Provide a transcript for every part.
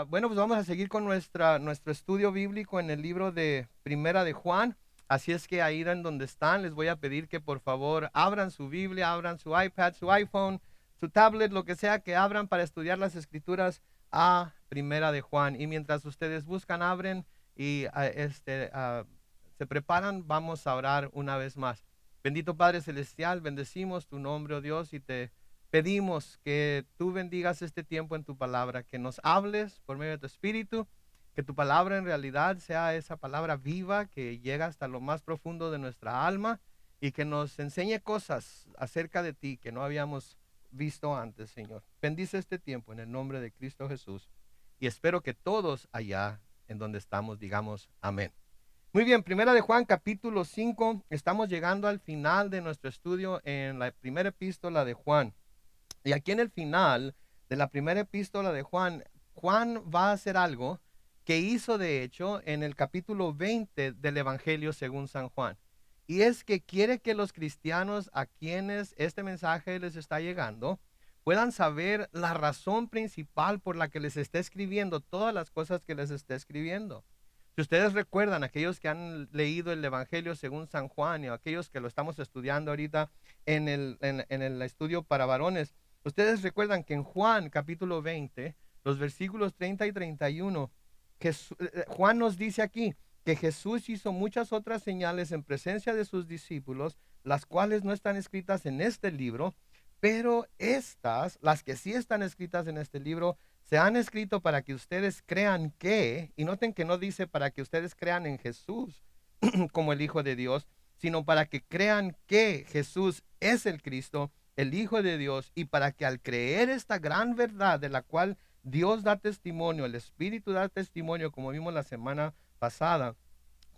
Bueno, pues vamos a seguir con nuestro estudio bíblico en el libro de Primera de Juan. Así es que ahí en donde están, les voy a pedir que por favor abran su Biblia, abran su iPad, su iPhone, su tablet, lo que sea que abran para estudiar las Escrituras a Primera de Juan. Y mientras ustedes buscan, abren y se preparan, vamos a orar una vez más. Bendito Padre Celestial, bendecimos tu nombre, oh Dios, y te pedimos que tú bendigas este tiempo en tu palabra, que nos hables por medio de tu espíritu, que tu palabra en realidad sea esa palabra viva que llega hasta lo más profundo de nuestra alma y que nos enseñe cosas acerca de ti que no habíamos visto antes, Señor. Bendice este tiempo en el nombre de Cristo Jesús y espero que todos allá en donde estamos digamos amén. Muy bien, Primera de Juan capítulo 5, estamos llegando al final de nuestro estudio en la primera epístola de Juan. Y aquí en el final de la primera epístola de Juan, Juan va a hacer algo que hizo de hecho en el capítulo 20 del Evangelio según San Juan. Y es que quiere que los cristianos a quienes este mensaje les está llegando puedan saber la razón principal por la que les está escribiendo todas las cosas que les está escribiendo. Si ustedes recuerdan, aquellos que han leído el Evangelio según San Juan y aquellos que lo estamos estudiando ahorita en el estudio para varones, ustedes recuerdan que en Juan capítulo 20, los versículos 30 y 31, Juan nos dice aquí que Jesús hizo muchas otras señales en presencia de sus discípulos, las cuales no están escritas en este libro, pero estas, las que sí están escritas en este libro, se han escrito para que ustedes crean que, y noten que no dice para que ustedes crean en Jesús como el Hijo de Dios, sino para que crean que Jesús es el Cristo, el Hijo de Dios, y para que al creer esta gran verdad de la cual Dios da testimonio, el Espíritu da testimonio, como vimos la semana pasada,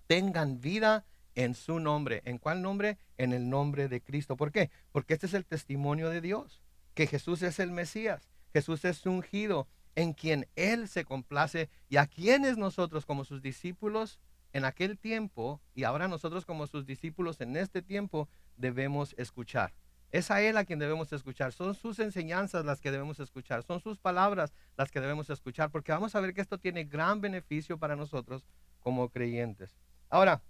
tengan vida en su nombre. ¿En cuál nombre? En el nombre de Cristo. ¿Por qué? Porque este es el testimonio de Dios, que Jesús es el Mesías, Jesús es ungido, en quien Él se complace y a quienes nosotros como sus discípulos en aquel tiempo y ahora nosotros como sus discípulos en este tiempo debemos escuchar. Es a Él a quien debemos escuchar. Son sus enseñanzas las que debemos escuchar. Son sus palabras las que debemos escuchar. Porque vamos a ver que esto tiene gran beneficio para nosotros como creyentes. Ahora,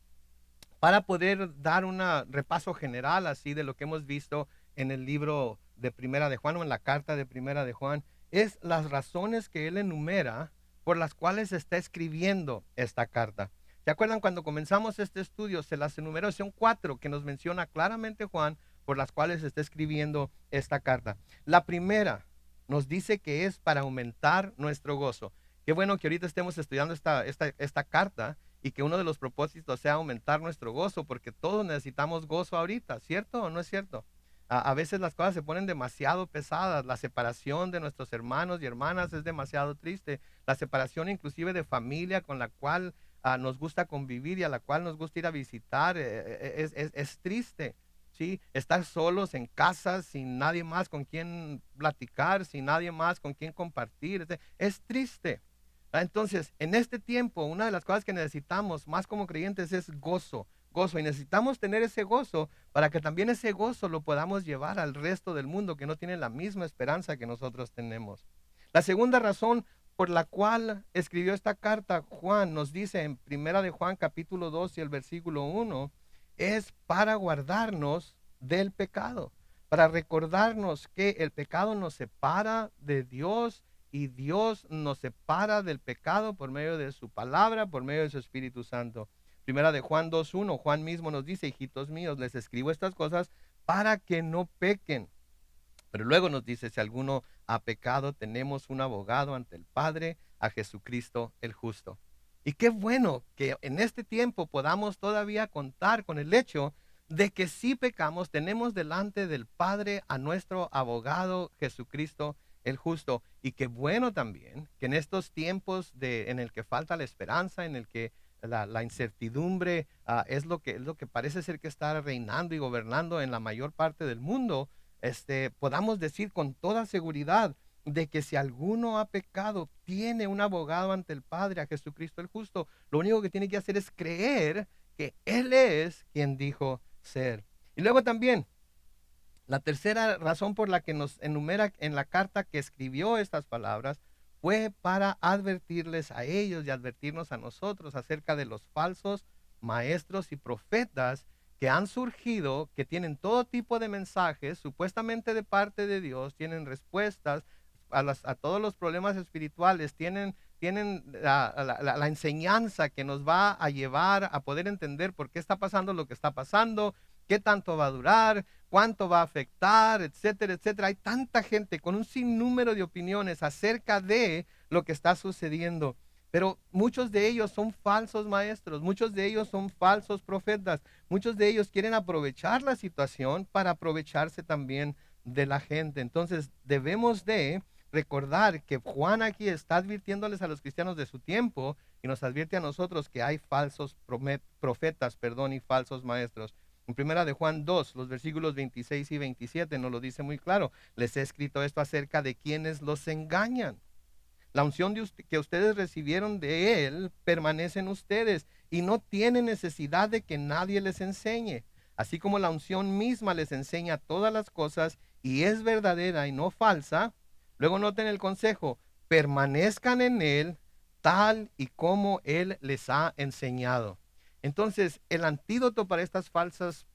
para poder dar un repaso general así de lo que hemos visto en el libro de Primera de Juan o en la carta de Primera de Juan, es las razones que él enumera por las cuales está escribiendo esta carta. ¿Se acuerdan cuando comenzamos este estudio? Se las enumeró, son 4 que nos menciona claramente Juan por las cuales está escribiendo esta carta. La primera nos dice que es para aumentar nuestro gozo. Qué bueno que ahorita estemos estudiando esta carta y que uno de los propósitos sea aumentar nuestro gozo, porque todos necesitamos gozo ahorita, ¿cierto o no es cierto? A veces las cosas se ponen demasiado pesadas, la separación de nuestros hermanos y hermanas es demasiado triste, la separación inclusive de familia con la cual nos gusta convivir y a la cual nos gusta ir a visitar, es triste. ¿Sí? Estar solos en casa sin nadie más con quien platicar, sin nadie más con quien compartir, es triste. Entonces, en este tiempo, una de las cosas que necesitamos más como creyentes es gozo, gozo, y necesitamos tener ese gozo para que también ese gozo lo podamos llevar al resto del mundo que no tiene la misma esperanza que nosotros tenemos. La segunda razón por la cual escribió esta carta, Juan nos dice en Primera de Juan capítulo 2 y el versículo 1, es para guardarnos del pecado, para recordarnos que el pecado nos separa de Dios y Dios nos separa del pecado por medio de su palabra, por medio de su Espíritu Santo. Primera de Juan 2:1, Juan mismo nos dice, hijitos míos, les escribo estas cosas para que no pequen. Pero luego nos dice, si alguno ha pecado, tenemos un abogado ante el Padre, a Jesucristo el justo. Y qué bueno que en este tiempo podamos todavía contar con el hecho de que si pecamos, tenemos delante del Padre a nuestro abogado Jesucristo el justo. Y qué bueno también que en estos tiempos en el que falta la esperanza, en el que la incertidumbre es lo que parece ser que está reinando y gobernando en la mayor parte del mundo, podamos decir con toda seguridad de que si alguno ha pecado, tiene un abogado ante el Padre, a Jesucristo el justo. Lo único que tiene que hacer es creer que Él es quien dijo ser. Y luego también, la tercera razón por la que nos enumera en la carta que escribió estas palabras fue para advertirles a ellos y advertirnos a nosotros acerca de los falsos maestros y profetas que han surgido, que tienen todo tipo de mensajes, supuestamente de parte de Dios, tienen respuestas a todos los problemas espirituales, tienen la enseñanza que nos va a llevar a poder entender por qué está pasando lo que está pasando, qué tanto va a durar, cuánto va a afectar, etcétera, etcétera. Hay tanta gente con un sinnúmero de opiniones acerca de lo que está sucediendo. Pero muchos de ellos son falsos maestros, muchos de ellos son falsos profetas, muchos de ellos quieren aprovechar la situación para aprovecharse también de la gente. Entonces debemos de recordar que Juan aquí está advirtiéndoles a los cristianos de su tiempo y nos advierte a nosotros que hay falsos profetas, y falsos maestros. En primera de Juan 2, los versículos 26 y 27 nos lo dice muy claro. Les he escrito esto acerca de quienes los engañan. La unción que ustedes recibieron de Él permanece en ustedes y no tienen necesidad de que nadie les enseñe. Así como la unción misma les enseña todas las cosas y es verdadera y no falsa. Luego noten el consejo, permanezcan en Él tal y como Él les ha enseñado. Entonces, el antídoto para estas falsas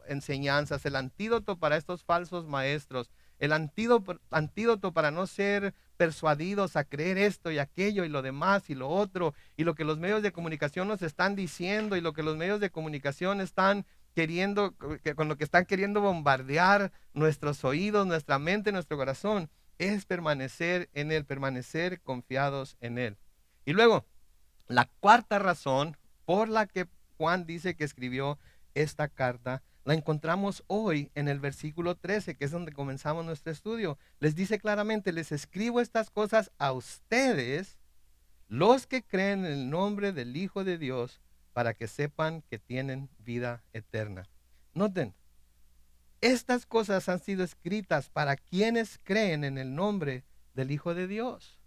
enseñanzas, el antídoto para estos falsos maestros, el antídoto para no ser persuadidos a creer esto y aquello y lo demás y lo otro y lo que los medios de comunicación nos están diciendo y lo que los medios de comunicación están queriendo, con lo que están queriendo bombardear nuestros oídos, nuestra mente, nuestro corazón, es permanecer en Él, permanecer confiados en Él. Y luego, la cuarta razón por la que Juan dice que escribió esta carta, la encontramos hoy en el versículo 13, que es donde comenzamos nuestro estudio. Les dice claramente, les escribo estas cosas a ustedes, los que creen en el nombre del Hijo de Dios, para que sepan que tienen vida eterna. Noten, estas cosas han sido escritas para quienes creen en el nombre del Hijo de Dios.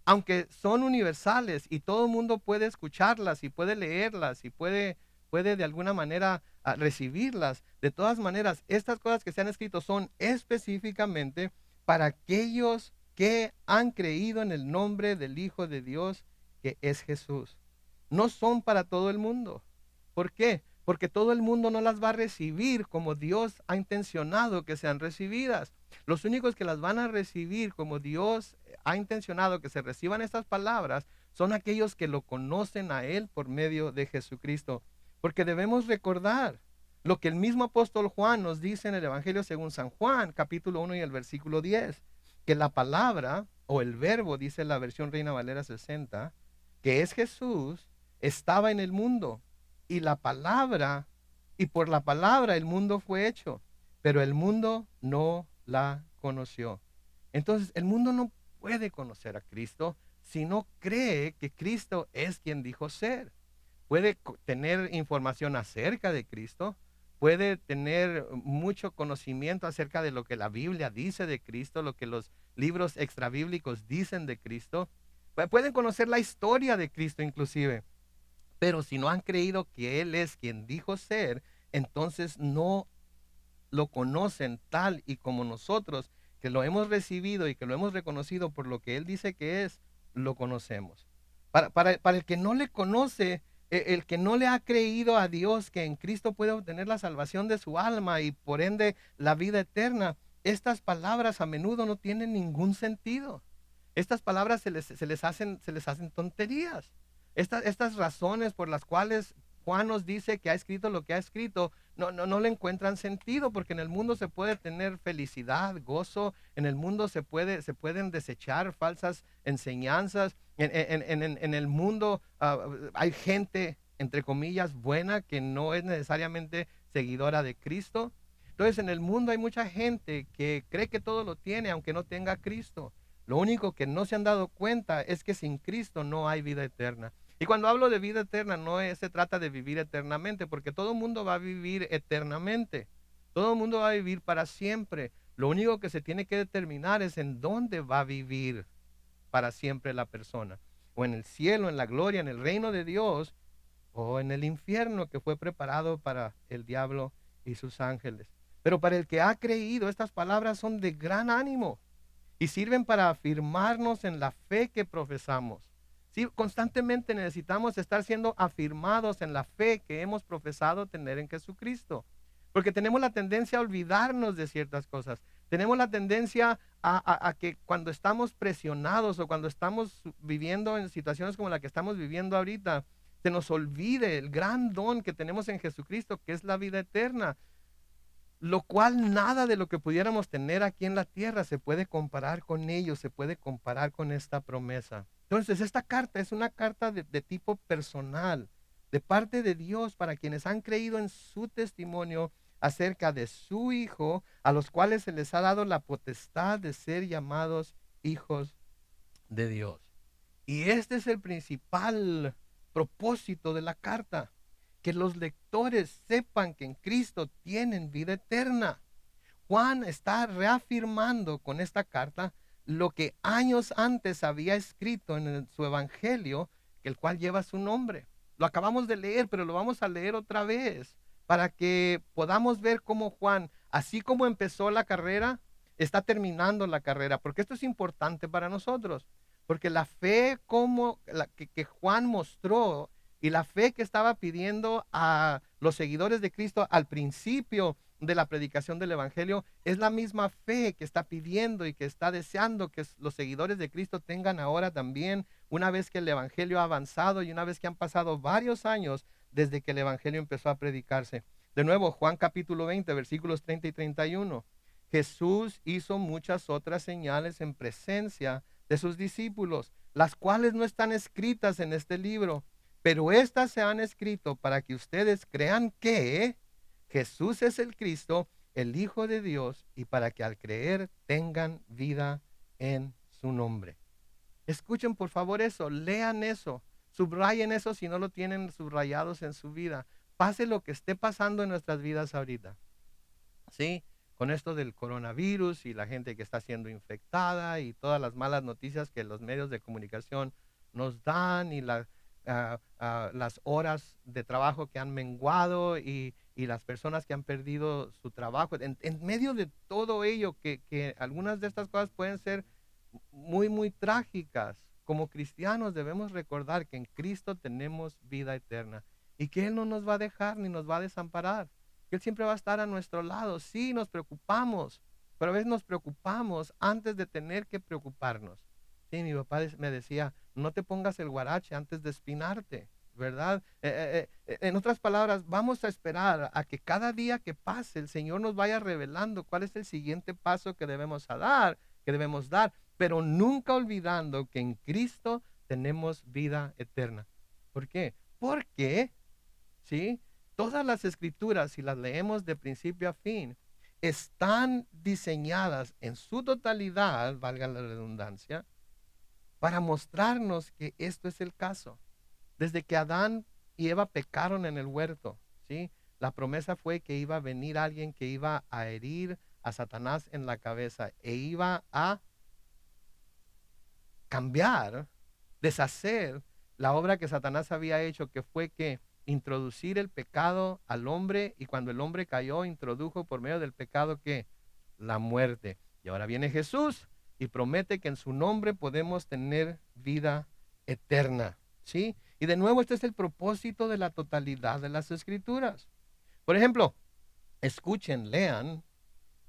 Aunque son universales y todo el mundo puede escucharlas y puede leerlas y puede de alguna manera recibirlas. De todas maneras, estas cosas que se han escrito son específicamente para aquellos que han creído en el nombre del Hijo de Dios, que es Jesús. No son para todo el mundo. ¿Por qué? Porque todo el mundo no las va a recibir como Dios ha intencionado que sean recibidas. Los únicos que las van a recibir como Dios ha intencionado que se reciban estas palabras son aquellos que lo conocen a Él por medio de Jesucristo. Porque debemos recordar lo que el mismo apóstol Juan nos dice en el Evangelio según San Juan, capítulo 1 y el versículo 10, que la palabra o el verbo, dice la versión Reina Valera 60, que es Jesús, estaba en el mundo y la palabra, y por la palabra el mundo fue hecho, pero el mundo no la conoció. Entonces, el mundo no puede conocer a Cristo si no cree que Cristo es quien dijo ser. Puede tener información acerca de Cristo, puede tener mucho conocimiento acerca de lo que la Biblia dice de Cristo, lo que los libros extrabíblicos dicen de Cristo. Pueden conocer la historia de Cristo inclusive, pero si no han creído que Él es quien dijo ser, entonces no lo conocen tal y como nosotros, que lo hemos recibido y que lo hemos reconocido por lo que Él dice que es, lo conocemos. Para el que no le conoce, el que no le ha creído a Dios que en Cristo puede obtener la salvación de su alma y por ende la vida eterna, estas palabras a menudo no tienen ningún sentido. Estas palabras se les hacen tonterías. Estas razones por las cuales Juan nos dice que ha escrito lo que ha escrito, no le encuentran sentido, porque en el mundo se puede tener felicidad, gozo, en el mundo se pueden desechar falsas enseñanzas, en el mundo hay gente, entre comillas, buena, que no es necesariamente seguidora de Cristo. Entonces en el mundo hay mucha gente que cree que todo lo tiene, aunque no tenga a Cristo. Lo único que no se han dado cuenta es que sin Cristo no hay vida eterna. Y cuando hablo de vida eterna, se trata de vivir eternamente, porque todo el mundo va a vivir eternamente. Todo el mundo va a vivir para siempre. Lo único que se tiene que determinar es en dónde va a vivir para siempre la persona. O en el cielo, en la gloria, en el reino de Dios, o en el infierno que fue preparado para el diablo y sus ángeles. Pero para el que ha creído, estas palabras son de gran ánimo. y sirven para afirmarnos en la fe que profesamos. Sí, constantemente necesitamos estar siendo afirmados en la fe que hemos profesado tener en Jesucristo, porque tenemos la tendencia a olvidarnos de ciertas cosas. Tenemos la tendencia a que cuando estamos presionados o cuando estamos viviendo en situaciones como la que estamos viviendo ahorita, se nos olvide el gran don que tenemos en Jesucristo, que es la vida eterna, lo cual nada de lo que pudiéramos tener aquí en la tierra se puede comparar con ello, se puede comparar con esta promesa. Entonces, esta carta es una carta de tipo personal, de parte de Dios para quienes han creído en su testimonio acerca de su Hijo, a los cuales se les ha dado la potestad de ser llamados hijos de Dios. Y este es el principal propósito de la carta, que los lectores sepan que en Cristo tienen vida eterna. Juan está reafirmando con esta carta lo que años antes había escrito en su evangelio, el cual lleva su nombre. Lo acabamos de leer, pero lo vamos a leer otra vez para que podamos ver cómo Juan, así como empezó la carrera, está terminando la carrera, porque esto es importante para nosotros, porque la fe como que Juan mostró y la fe que estaba pidiendo a los seguidores de Cristo al principio de la predicación del evangelio es la misma fe que está pidiendo y que está deseando que los seguidores de Cristo tengan ahora también, una vez que el evangelio ha avanzado y una vez que han pasado varios años desde que el evangelio empezó a predicarse. De nuevo, Juan capítulo 20, versículos 30 y 31. Jesús hizo muchas otras señales en presencia de sus discípulos, las cuales no están escritas en este libro, pero estas se han escrito para que ustedes crean que Jesús es el Cristo, el Hijo de Dios, y para que al creer tengan vida en su nombre. Escuchen por favor eso, lean eso, subrayen eso si no lo tienen subrayados en su vida. Pase lo que esté pasando en nuestras vidas ahorita. ¿Sí? Con esto del coronavirus y la gente que está siendo infectada y todas las malas noticias que los medios de comunicación nos dan y las horas de trabajo que han menguado y las personas que han perdido su trabajo. En medio de todo ello, que algunas de estas cosas pueden ser muy, muy trágicas, como cristianos debemos recordar que en Cristo tenemos vida eterna y que Él no nos va a dejar ni nos va a desamparar, que Él siempre va a estar a nuestro lado. Sí, nos preocupamos, pero a veces nos preocupamos antes de tener que preocuparnos. Sí, mi papá me decía, no te pongas el guarache antes de espinarte, ¿verdad? En otras palabras, vamos a esperar a que cada día que pase el Señor nos vaya revelando cuál es el siguiente paso que debemos dar, pero nunca olvidando que en Cristo tenemos vida eterna. ¿Por qué? Porque, ¿sí? Todas las escrituras, si las leemos de principio a fin, están diseñadas en su totalidad, valga la redundancia, para mostrarnos que esto es el caso. Desde que Adán y Eva pecaron en el huerto, ¿sí? La promesa fue que iba a venir alguien que iba a herir a Satanás en la cabeza e iba a cambiar, deshacer la obra que Satanás había hecho, que fue que introducir el pecado al hombre, y cuando el hombre cayó, introdujo por medio del pecado que la muerte. Y ahora viene Jesús y promete que en su nombre podemos tener vida eterna, ¿sí? Y de nuevo, este es el propósito de la totalidad de las escrituras. Por ejemplo, escuchen, lean,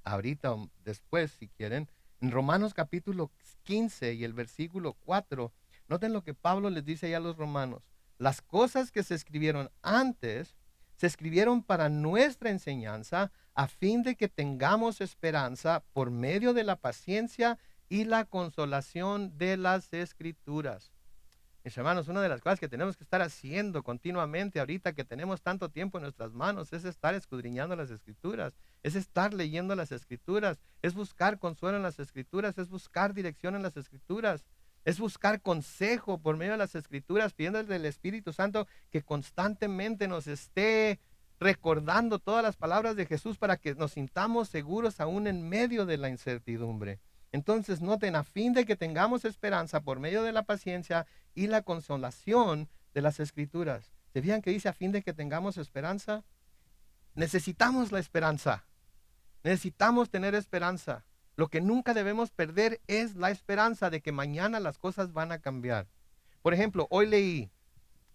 ahorita o después si quieren, en Romanos capítulo 15 y el versículo 4, noten lo que Pablo les dice allá a los romanos. Las cosas que se escribieron antes, se escribieron para nuestra enseñanza, a fin de que tengamos esperanza por medio de la paciencia y la consolación de las escrituras. Mis hermanos, una de las cosas que tenemos que estar haciendo continuamente ahorita que tenemos tanto tiempo en nuestras manos es estar escudriñando las escrituras, es estar leyendo las escrituras, es buscar consuelo en las escrituras, es buscar dirección en las escrituras, es buscar consejo por medio de las escrituras, pidiéndole al Espíritu Santo que constantemente nos esté recordando todas las palabras de Jesús para que nos sintamos seguros aún en medio de la incertidumbre. Entonces, noten, a fin de que tengamos esperanza por medio de la paciencia y la consolación de las escrituras. ¿Se fijan que dice a fin de que tengamos esperanza? Necesitamos la esperanza. Necesitamos tener esperanza. lo que nunca debemos perder es la esperanza de que mañana las cosas van a cambiar. Por ejemplo, hoy leí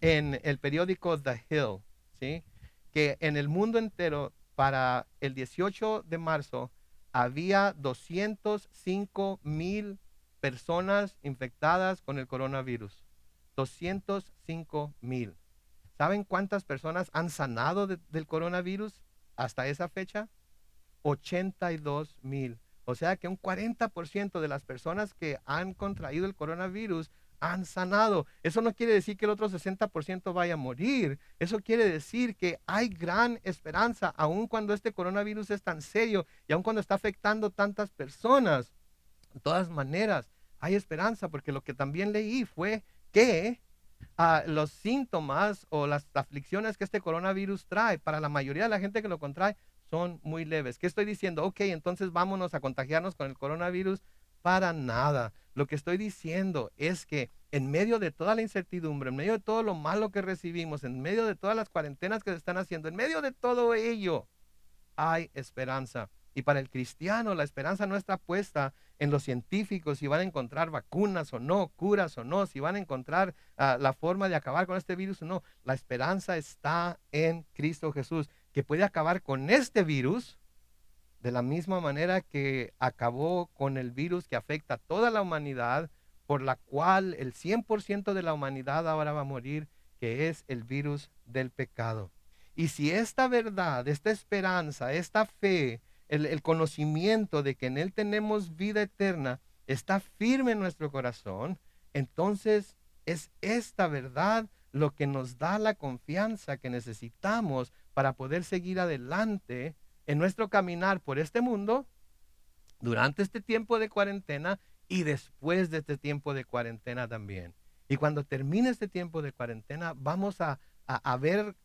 en el periódico The Hill, ¿sí?, que en el mundo entero para el 18 de marzo había 205,000 personas infectadas con el coronavirus. 205,000. ¿Saben cuántas personas han sanado del coronavirus hasta esa fecha? 82,000. O sea que un 40% de las personas que han contraído el coronavirus han sanado. Eso no quiere decir que el otro 60% vaya a morir. Eso quiere decir que hay gran esperanza, aun cuando este coronavirus es tan serio y aun cuando está afectando tantas personas. De todas maneras, hay esperanza, porque lo que también leí fue que los síntomas o las aflicciones que este coronavirus trae, para la mayoría de la gente que lo contrae, son muy leves. ¿Qué estoy diciendo? Ok, entonces vámonos a contagiarnos con el coronavirus. Para nada. Lo que estoy diciendo es que en medio de toda la incertidumbre, en medio de todo lo malo que recibimos, en medio de todas las cuarentenas que se están haciendo, en medio de todo ello, hay esperanza. Y para el cristiano, la esperanza no está puesta en los científicos, si van a encontrar vacunas o no, curas o no, si van a encontrar la forma de acabar con este virus o no. La esperanza está en Cristo Jesús, que puede acabar con este virus de la misma manera que acabó con el virus que afecta a toda la humanidad, por la cual el 100% de la humanidad ahora va a morir, que es el virus del pecado. Y si esta verdad, esta esperanza, esta fe, el conocimiento de que en Él tenemos vida eterna, está firme en nuestro corazón, entonces es esta verdad lo que nos da la confianza que necesitamos para poder seguir adelante en nuestro caminar por este mundo, durante este tiempo de cuarentena y después de este tiempo de cuarentena también. Y cuando termine este tiempo de cuarentena, vamos a ver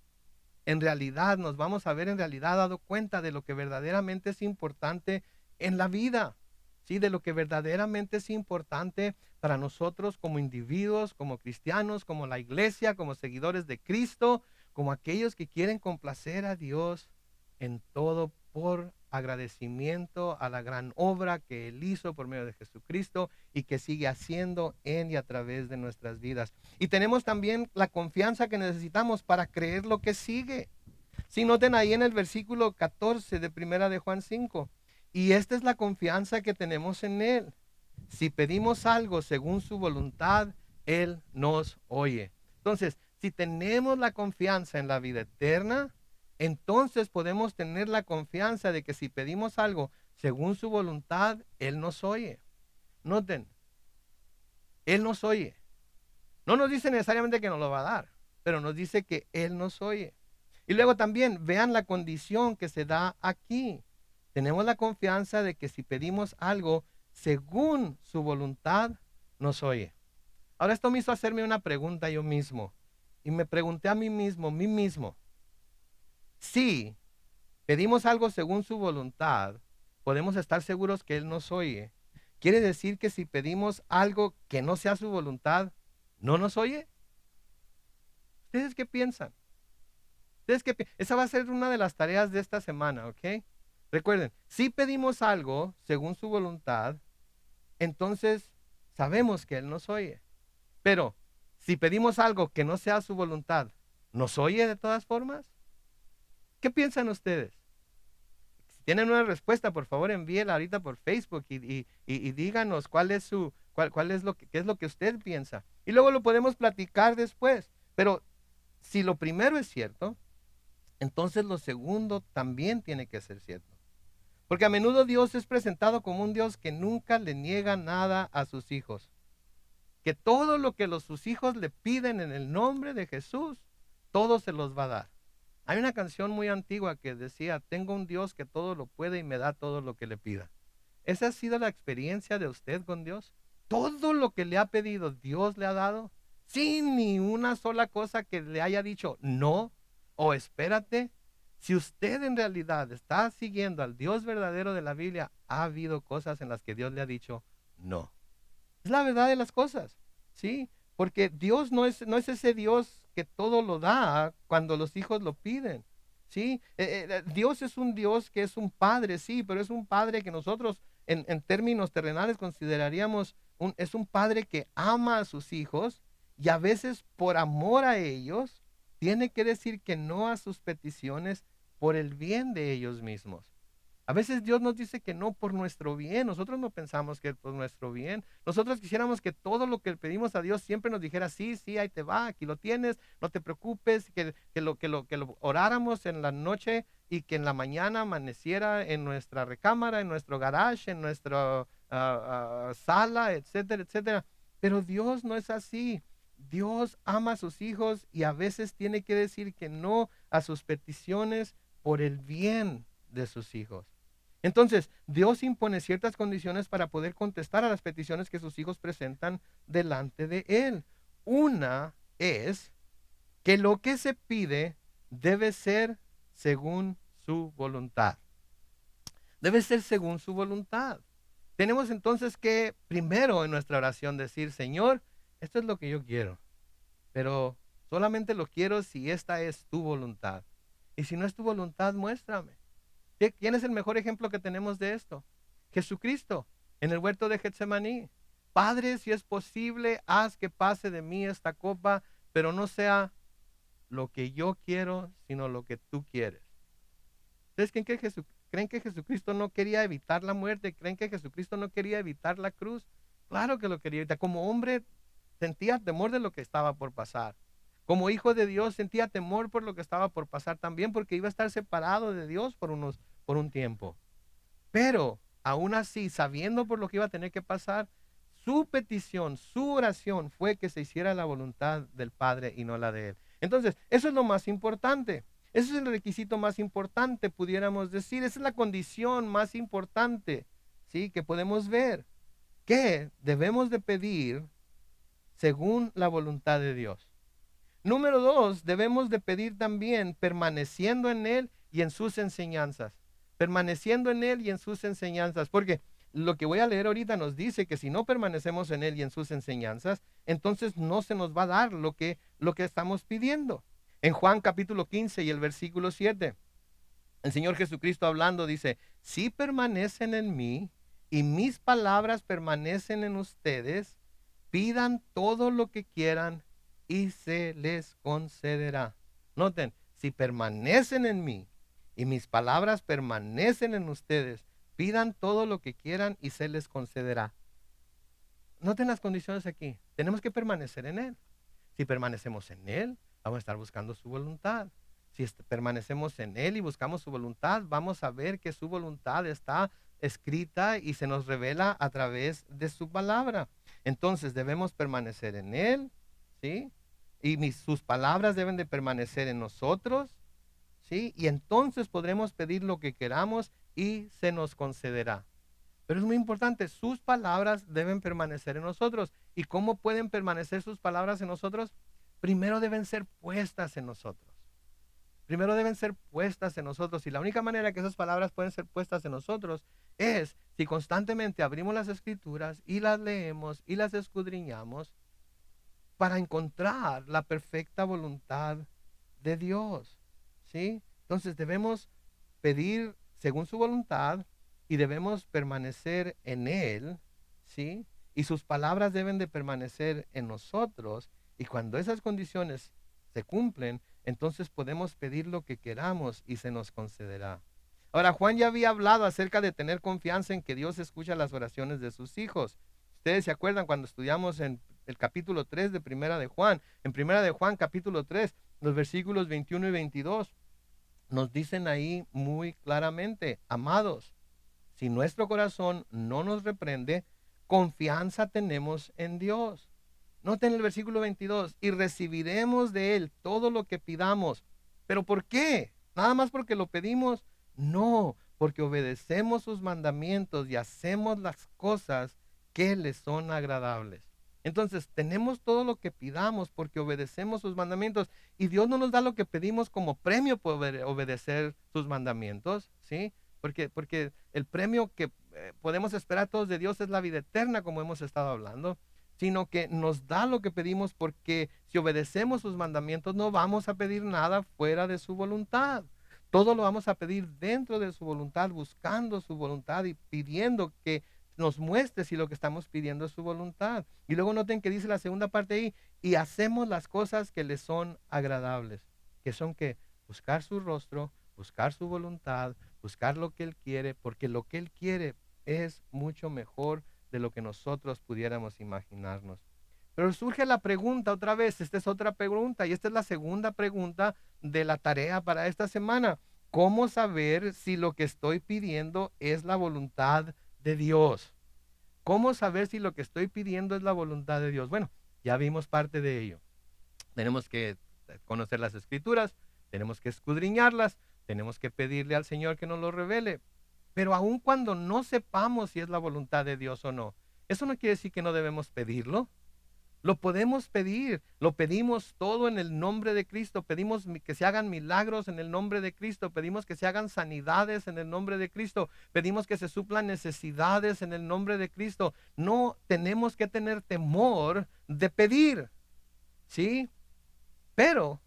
en realidad, nos vamos a ver en realidad dado cuenta de lo que verdaderamente es importante en la vida, ¿sí? De lo que verdaderamente es importante para nosotros como individuos, como cristianos, como la iglesia, como seguidores de Cristo, como aquellos que quieren complacer a Dios en todo por agradecimiento a la gran obra que Él hizo por medio de Jesucristo y que sigue haciendo en y a través de nuestras vidas. Y tenemos también la confianza que necesitamos para creer lo que sigue. Si noten ahí en el versículo 14 de Primera de Juan 5, y esta es la confianza que tenemos en Él. Si pedimos algo según su voluntad, Él nos oye. Entonces, si tenemos la confianza en la vida eterna, entonces podemos tener la confianza de que si pedimos algo según su voluntad, Él nos oye. Noten, Él nos oye. No nos dice necesariamente que nos lo va a dar, pero nos dice que Él nos oye. Y luego también vean la condición que se da aquí. Tenemos la confianza de que si pedimos algo según su voluntad, nos oye. Ahora esto me hizo hacerme una pregunta yo mismo. Y me pregunté a mí mismo, si pedimos algo según su voluntad, podemos estar seguros que Él nos oye. ¿Quiere decir que si pedimos algo que no sea su voluntad, no nos oye? ¿Ustedes qué piensan? Esa va a ser una de las tareas de esta semana, ¿ok? Recuerden, si pedimos algo según su voluntad, entonces sabemos que Él nos oye. Pero si pedimos algo que no sea su voluntad, ¿nos oye de todas formas? ¿Qué piensan ustedes? Si tienen una respuesta, por favor envíela ahorita por Facebook y díganos cuál es qué es lo que usted piensa. Y luego lo podemos platicar después. Pero si lo primero es cierto, entonces lo segundo también tiene que ser cierto. Porque a menudo Dios es presentado como un Dios que nunca le niega nada a sus hijos. Que todo lo que sus hijos le piden en el nombre de Jesús, todo se los va a dar. Hay una canción muy antigua que decía, tengo un Dios que todo lo puede y me da todo lo que le pida. ¿Esa ha sido la experiencia de usted con Dios? Todo lo que le ha pedido, Dios le ha dado, sin ni una sola cosa que le haya dicho no o espérate. Si usted en realidad está siguiendo al Dios verdadero de la Biblia, ha habido cosas en las que Dios le ha dicho no. Es la verdad de las cosas, ¿sí? Porque Dios no es ese Dios que todo lo da cuando los hijos lo piden, ¿sí? Dios es un Dios que es un padre, sí, pero es un padre que nosotros en términos terrenales consideraríamos, es un padre que ama a sus hijos y a veces por amor a ellos tiene que decir que no a sus peticiones por el bien de ellos mismos. A veces Dios nos dice que no por nuestro bien. Nosotros no pensamos que es por nuestro bien. Nosotros quisiéramos que todo lo que le pedimos a Dios siempre nos dijera, sí, sí, ahí te va, aquí lo tienes, no te preocupes, que lo oráramos en la noche y que en la mañana amaneciera en nuestra recámara, en nuestro garage, en nuestra sala, etcétera, etcétera. Pero Dios no es así. Dios ama a sus hijos y a veces tiene que decir que no a sus peticiones por el bien de sus hijos. Entonces, Dios impone ciertas condiciones para poder contestar a las peticiones que sus hijos presentan delante de Él. Una es que lo que se pide debe ser según su voluntad. Debe ser según su voluntad. Tenemos entonces que primero en nuestra oración decir, Señor, esto es lo que yo quiero, pero solamente lo quiero si esta es tu voluntad. Y si no es tu voluntad, muéstrame. ¿Quién es el mejor ejemplo que tenemos de esto? Jesucristo, en el huerto de Getsemaní. Padre, si es posible, haz que pase de mí esta copa, pero no sea lo que yo quiero, sino lo que tú quieres. ¿Ustedes creen que Jesucristo no quería evitar la muerte? ¿Creen que Jesucristo no quería evitar la cruz? Claro que lo quería evitar. Como hombre sentía temor de lo que estaba por pasar. Como hijo de Dios sentía temor por lo que estaba por pasar también, porque iba a estar separado de Dios por un tiempo. Pero aún así, sabiendo por lo que iba a tener que pasar, su petición, su oración fue que se hiciera la voluntad del Padre y no la de Él. Entonces, eso es lo más importante. Ese es el requisito más importante, pudiéramos decir. Esa es la condición más importante, ¿sí? Que podemos ver. Que debemos de pedir según la voluntad de Dios. Número 2, debemos de pedir también permaneciendo en Él y en sus enseñanzas. Permaneciendo en Él y en sus enseñanzas. Porque lo que voy a leer ahorita nos dice que si no permanecemos en Él y en sus enseñanzas, entonces no se nos va a dar lo que estamos pidiendo. En Juan capítulo 15 y el versículo 7, el Señor Jesucristo hablando dice, si permanecen en mí y mis palabras permanecen en ustedes, pidan todo lo que quieran y se les concederá. Noten, si permanecen en mí y mis palabras permanecen en ustedes, pidan todo lo que quieran y se les concederá. Noten las condiciones aquí. Tenemos que permanecer en Él. Si permanecemos en Él, vamos a estar buscando su voluntad. Si permanecemos en Él y buscamos su voluntad, vamos a ver que su voluntad está escrita y se nos revela a través de su palabra. Entonces debemos permanecer en Él, ¿sí? Y sus palabras deben de permanecer en nosotros, ¿sí? Y entonces podremos pedir lo que queramos y se nos concederá. Pero es muy importante, sus palabras deben permanecer en nosotros. ¿Y cómo pueden permanecer sus palabras en nosotros? Primero deben ser puestas en nosotros. Primero deben ser puestas en nosotros. Y la única manera que esas palabras pueden ser puestas en nosotros es si constantemente abrimos las escrituras y las leemos y las escudriñamos para encontrar la perfecta voluntad de Dios. ¿Sí? Entonces debemos pedir según su voluntad y debemos permanecer en Él, ¿sí? Y sus palabras deben de permanecer en nosotros. Y cuando esas condiciones se cumplen, entonces podemos pedir lo que queramos y se nos concederá. Ahora, Juan ya había hablado acerca de tener confianza en que Dios escucha las oraciones de sus hijos. Ustedes se acuerdan cuando estudiamos en el capítulo 3 de Primera de Juan. En Primera de Juan, capítulo 3, los versículos 21 y 22, nos dicen ahí muy claramente, amados, si nuestro corazón no nos reprende, confianza tenemos en Dios. Noten el versículo 22, y recibiremos de Él todo lo que pidamos. ¿Pero por qué? ¿Nada más porque lo pedimos? No, porque obedecemos sus mandamientos y hacemos las cosas que les son agradables. Entonces, tenemos todo lo que pidamos porque obedecemos sus mandamientos y Dios no nos da lo que pedimos como premio por obedecer sus mandamientos, ¿sí? Porque el premio que podemos esperar todos de Dios es la vida eterna, como hemos estado hablando, sino que nos da lo que pedimos porque si obedecemos sus mandamientos no vamos a pedir nada fuera de su voluntad. Todo lo vamos a pedir dentro de su voluntad, buscando su voluntad y pidiendo que nos muestre si lo que estamos pidiendo es su voluntad. Y luego noten que dice la segunda parte ahí, y hacemos las cosas que le son agradables, que son que buscar su rostro, buscar su voluntad, buscar lo que Él quiere, porque lo que Él quiere es mucho mejor de lo que nosotros pudiéramos imaginarnos. Pero surge la pregunta otra vez, esta es otra pregunta y esta es la segunda pregunta de la tarea para esta semana. ¿Cómo saber si lo que estoy pidiendo es la voluntad de Dios? ¿Cómo saber si lo que estoy pidiendo es la voluntad de Dios? Bueno, ya vimos parte de ello. Tenemos que conocer las escrituras, tenemos que escudriñarlas, tenemos que pedirle al Señor que nos lo revele. Pero aun cuando no sepamos si es la voluntad de Dios o no, eso no quiere decir que no debemos pedirlo. Lo podemos pedir, lo pedimos todo en el nombre de Cristo, pedimos que se hagan milagros en el nombre de Cristo, pedimos que se hagan sanidades en el nombre de Cristo, pedimos que se suplan necesidades en el nombre de Cristo. No tenemos que tener temor de pedir, ¿sí? Pero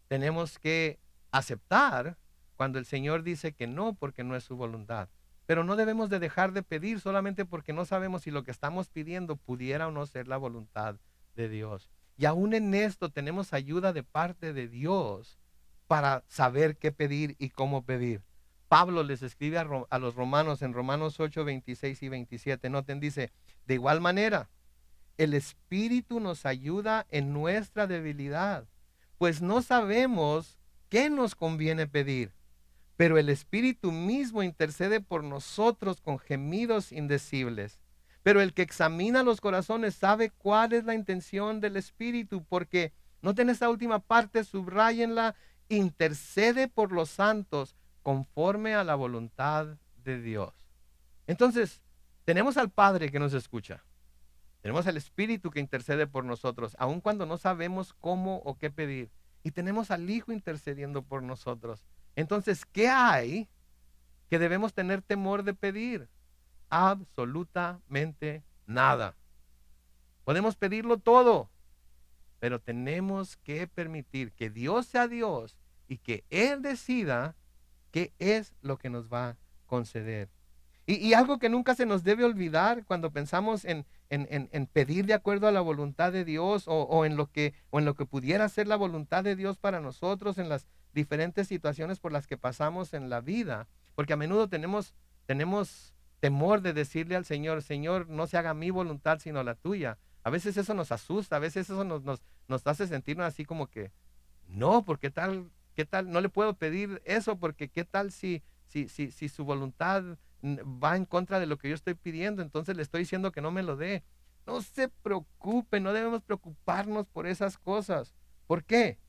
tenemos que aceptar cuando el Señor dice que no, porque no es su voluntad. Pero no debemos de dejar de pedir solamente porque no sabemos si lo que estamos pidiendo pudiera o no ser la voluntad de Dios. Y aún en esto tenemos ayuda de parte de Dios para saber qué pedir y cómo pedir. Pablo les escribe a los romanos en Romanos 8, 26 y 27. Noten, dice, de igual manera, el Espíritu nos ayuda en nuestra debilidad, pues no sabemos qué nos conviene pedir, pero el Espíritu mismo intercede por nosotros con gemidos indecibles. Pero el que examina los corazones sabe cuál es la intención del Espíritu, porque, noten esta última parte, subrayenla, intercede por los santos conforme a la voluntad de Dios. Entonces, tenemos al Padre que nos escucha. Tenemos al Espíritu que intercede por nosotros, aun cuando no sabemos cómo o qué pedir. Y tenemos al Hijo intercediendo por nosotros. Entonces, ¿qué hay que debemos tener temor de pedir? Absolutamente nada. Podemos pedirlo todo, pero tenemos que permitir que Dios sea Dios y que Él decida qué es lo que nos va a conceder. Y algo que nunca se nos debe olvidar cuando pensamos en pedir de acuerdo a la voluntad de Dios o en lo que pudiera ser la voluntad de Dios para nosotros en las diferentes situaciones por las que pasamos en la vida. Porque a menudo tenemos temor de decirle al Señor, Señor, no se haga mi voluntad sino la tuya. A veces eso nos asusta, a veces eso nos hace sentirnos así como que, no, porque qué tal, no le puedo pedir eso porque qué tal si su voluntad va en contra de lo que yo estoy pidiendo, entonces le estoy diciendo que no me lo dé. No se preocupe, no debemos preocuparnos por esas cosas. ¿Por qué?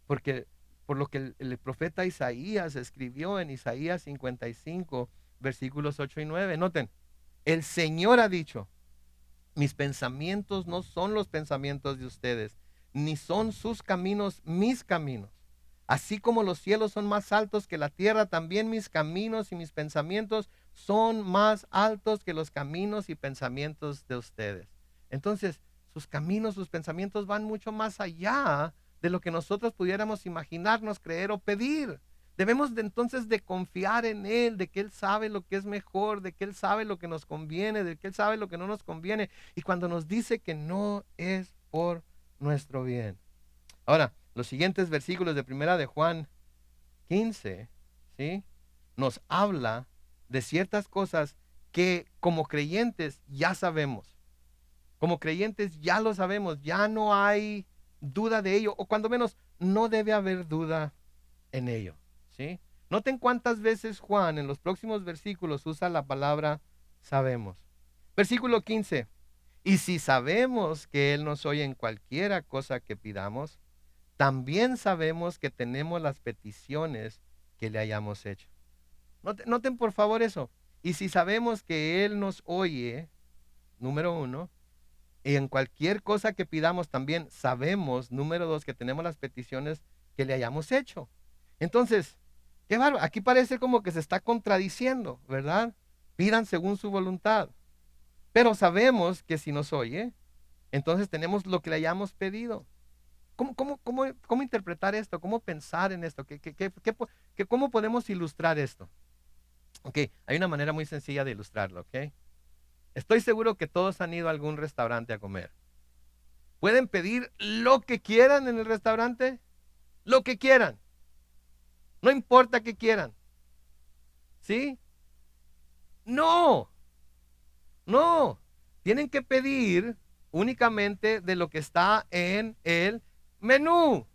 Porque por lo que el profeta Isaías escribió en Isaías 55, versículos 8 y 9. Noten, el Señor ha dicho, mis pensamientos no son los pensamientos de ustedes, ni son sus caminos mis caminos. Así como los cielos son más altos que la tierra, también mis caminos y mis pensamientos son más altos que los caminos y pensamientos de ustedes. Entonces, sus caminos, sus pensamientos van mucho más allá de lo que nosotros pudiéramos imaginarnos, creer o pedir. Debemos entonces de confiar en Él, de que Él sabe lo que es mejor, de que Él sabe lo que nos conviene, de que Él sabe lo que no nos conviene. Y cuando nos dice que no es por nuestro bien. Ahora, los siguientes versículos de Primera de Juan 15, ¿sí? Nos habla de ciertas cosas que como creyentes ya sabemos. Como creyentes ya lo sabemos, ya no hay duda de ello, o cuando menos no debe haber duda en ello, ¿sí? Noten cuántas veces Juan en los próximos versículos usa la palabra sabemos. Versículo 15, y si sabemos que Él nos oye en cualquiera cosa que pidamos, también sabemos que tenemos las peticiones que le hayamos hecho. Noten por favor eso. Y si sabemos que Él nos oye, número 1, y en cualquier cosa que pidamos también sabemos, número 2, que tenemos las peticiones que le hayamos hecho. Entonces, qué bárbaro. Aquí parece como que se está contradiciendo, ¿verdad? Pidan según su voluntad. Pero sabemos que si nos oye, entonces tenemos lo que le hayamos pedido. ¿Cómo interpretar esto? ¿Cómo pensar en esto? ¿Cómo podemos ilustrar esto? Ok, hay una manera muy sencilla de ilustrarlo, ¿ok? Estoy seguro que todos han ido a algún restaurante a comer. ¿Pueden pedir lo que quieran en el restaurante? Lo que quieran. No importa qué quieran. ¿Sí? No, no. Tienen que pedir únicamente de lo que está en el menú.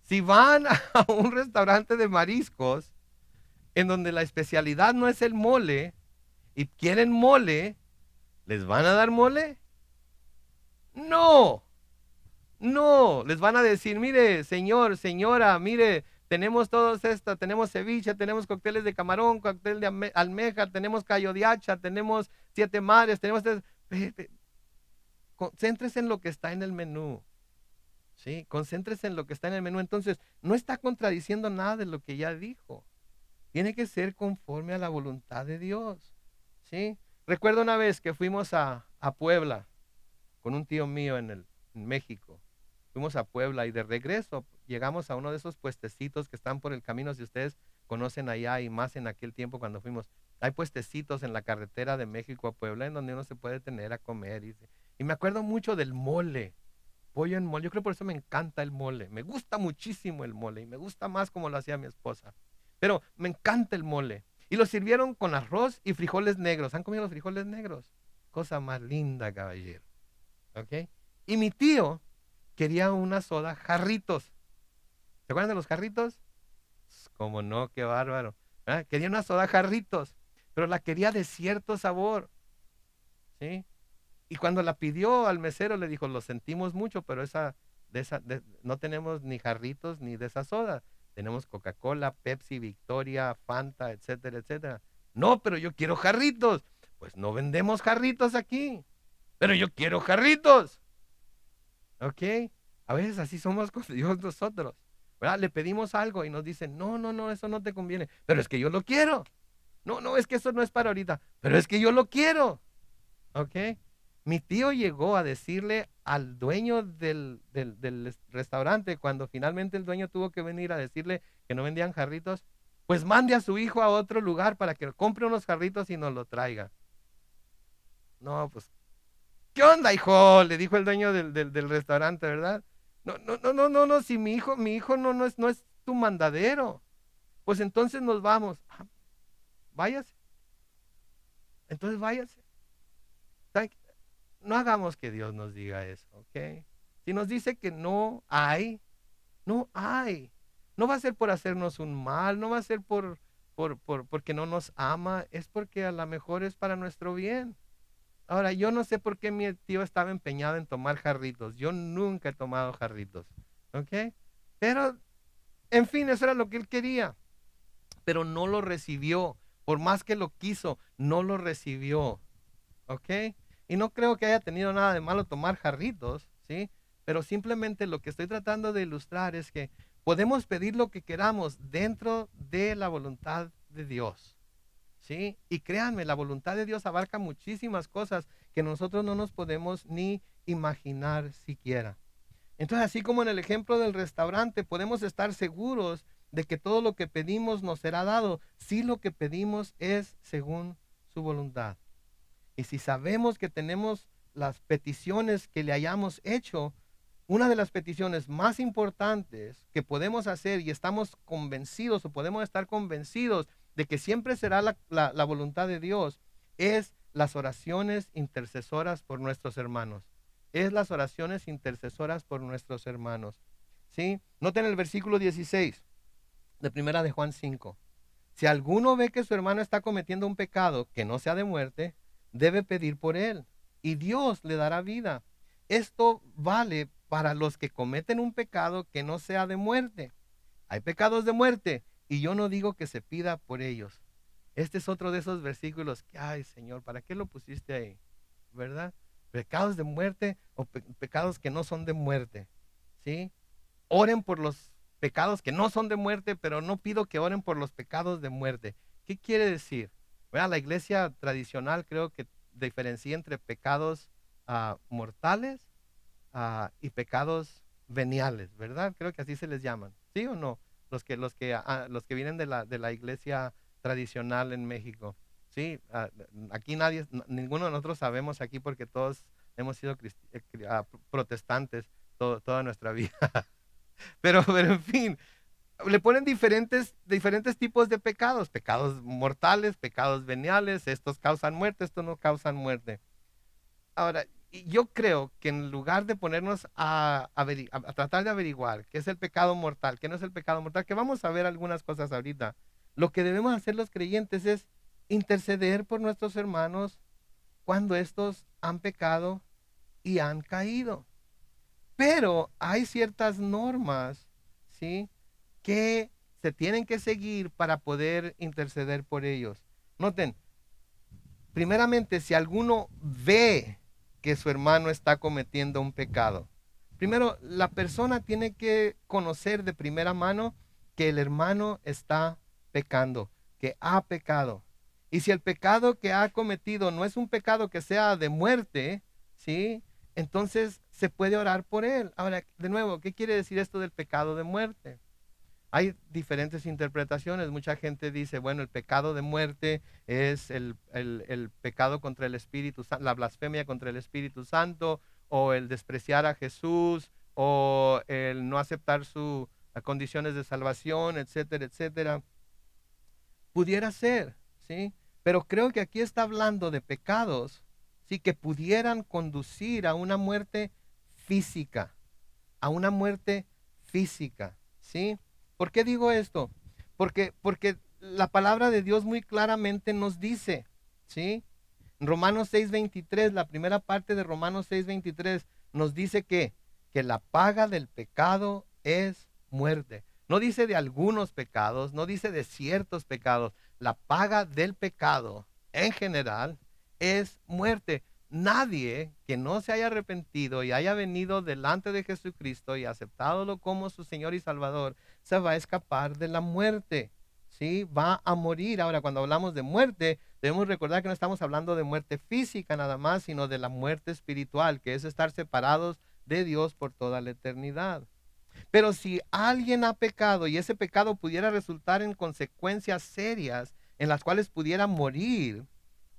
Si van a un restaurante de mariscos en donde la especialidad no es el mole y quieren mole, ¿les van a dar mole? No. No, les van a decir, mire, señor, señora, mire, tenemos todos esto, tenemos ceviche, tenemos cócteles de camarón, cóctel de almeja, tenemos callo de hacha, tenemos siete mares, tenemos... Concéntrese en lo que está en el menú, ¿sí? Concéntrese en lo que está en el menú. Entonces, no está contradiciendo nada de lo que ya dijo. Tiene que ser conforme a la voluntad de Dios, ¿sí? Recuerdo una vez que fuimos a Puebla con un tío mío en México. Fuimos a Puebla y de regreso llegamos a uno de esos puestecitos que están por el camino, si ustedes conocen allá y más en aquel tiempo cuando fuimos. Hay puestecitos en la carretera de México a Puebla en donde uno se puede detener a comer. Y me acuerdo mucho del mole, pollo en mole. Yo creo por eso me encanta el mole. Me gusta muchísimo el mole y me gusta más como lo hacía mi esposa. Pero me encanta el mole. Y lo sirvieron con arroz y frijoles negros. ¿Han comido los frijoles negros? Cosa más linda, caballero. ¿Ok? Y mi tío quería una soda jarritos. ¿Se acuerdan de los jarritos? Como no, qué bárbaro. ¿Ah? Quería una soda jarritos, pero la quería de cierto sabor, ¿sí? Y cuando la pidió al mesero le dijo, lo sentimos mucho, pero no tenemos ni jarritos ni de esa soda. Tenemos Coca-Cola, Pepsi, Victoria, Fanta, etcétera, etcétera. No, pero yo quiero jarritos. Pues no vendemos jarritos aquí, pero yo quiero jarritos. ¿Ok? A veces así somos con Dios nosotros, ¿verdad? Le pedimos algo y nos dicen, no, no, no, eso no te conviene, pero es que yo lo quiero. No, no, es que eso no es para ahorita, pero es que yo lo quiero. ¿Ok? Mi tío llegó a decirle al dueño del restaurante, cuando finalmente el dueño tuvo que venir a decirle que no vendían jarritos, pues mande a su hijo a otro lugar para que compre unos jarritos y nos lo traiga. No, pues ¿qué onda, hijo? Le dijo el dueño del restaurante, ¿verdad? No, no, no, no, no, no, si mi hijo no es tu mandadero. Pues entonces nos vamos. Ah, váyase. Entonces váyase. ¿Sabe qué? No hagamos que Dios nos diga eso, ¿ok? Si nos dice que no hay, no hay. No va a ser por hacernos un mal, no va a ser porque no nos ama, es porque a lo mejor es para nuestro bien. Ahora, yo no sé por qué mi tío estaba empeñado en tomar jarritos. Yo nunca he tomado jarritos. ¿Ok? Pero, en fin, eso era lo que él quería. Pero no lo recibió. Por más que lo quiso, no lo recibió. ¿Ok? Y no creo que haya tenido nada de malo tomar jarritos, ¿sí? Pero simplemente lo que estoy tratando de ilustrar es que podemos pedir lo que queramos dentro de la voluntad de Dios. ¿Sí? Y créanme, la voluntad de Dios abarca muchísimas cosas que nosotros no nos podemos ni imaginar siquiera. Entonces, así como en el ejemplo del restaurante, podemos estar seguros de que todo lo que pedimos nos será dado si lo que pedimos es según su voluntad. Y si sabemos que tenemos las peticiones que le hayamos hecho, una de las peticiones más importantes que podemos hacer y estamos convencidos o podemos estar convencidos de que siempre será la voluntad de Dios es las oraciones intercesoras por nuestros hermanos. Es las oraciones intercesoras por nuestros hermanos. ¿Sí? Noten el versículo 16 de primera de Juan 5. Si alguno ve que su hermano está cometiendo un pecado que no sea de muerte, debe pedir por él y Dios le dará vida. Esto vale para los que cometen un pecado que no sea de muerte. Hay pecados de muerte y yo no digo que se pida por ellos. Este es otro de esos versículos que, ay Señor, ¿para qué lo pusiste ahí? ¿Verdad? Pecados de muerte o pecados que no son de muerte. ¿Sí? Oren por los pecados que no son de muerte, pero no pido que oren por los pecados de muerte. ¿Qué quiere decir? ¿Verdad? La iglesia tradicional creo que diferencia entre pecados mortales y pecados veniales, ¿verdad? Creo que así se les llaman, ¿sí o no? Los que vienen de la iglesia tradicional en México, ¿sí? Aquí ninguno de nosotros sabemos aquí porque todos hemos sido protestantes toda nuestra vida. Pero en fin, le ponen diferentes tipos de pecados, pecados mortales, pecados veniales, estos causan muerte, estos no causan muerte. Ahora, y yo creo que en lugar de ponernos a tratar de averiguar qué es el pecado mortal, qué no es el pecado mortal, que vamos a ver algunas cosas ahorita, lo que debemos hacer los creyentes es interceder por nuestros hermanos cuando estos han pecado y han caído. Pero hay ciertas normas, ¿sí? Que se tienen que seguir para poder interceder por ellos. Noten, primeramente, si alguno ve que su hermano está cometiendo un pecado, primero la persona tiene que conocer de primera mano que el hermano está pecando, que ha pecado. Y si el pecado que ha cometido no es un pecado que sea de muerte, ¿sí? Entonces se puede orar por él. Ahora, de nuevo, ¿qué quiere decir esto del pecado de muerte? Hay diferentes interpretaciones. Mucha gente dice, bueno, el pecado de muerte es el pecado contra el Espíritu Santo, la blasfemia contra el Espíritu Santo, o el despreciar a Jesús, o el no aceptar sus condiciones de salvación, etcétera, etcétera. Pudiera ser, ¿sí? Pero creo que aquí está hablando de pecados, sí, que pudieran conducir a una muerte física, a una muerte física, ¿sí? ¿Por qué digo esto? Porque la palabra de Dios muy claramente nos dice, ¿sí? Romanos 6:23, la primera parte de Romanos 6:23 nos dice que la paga del pecado es muerte. No dice de algunos pecados, no dice de ciertos pecados. La paga del pecado en general es muerte. Nadie que no se haya arrepentido y haya venido delante de Jesucristo y aceptadolo como su Señor y Salvador se va a escapar de la muerte. ¿Sí? Va a morir. Ahora, cuando hablamos de muerte, debemos recordar que no estamos hablando de muerte física nada más, sino de la muerte espiritual, que es estar separados de Dios por toda la eternidad. Pero si alguien ha pecado y ese pecado pudiera resultar en consecuencias serias en las cuales pudiera morir,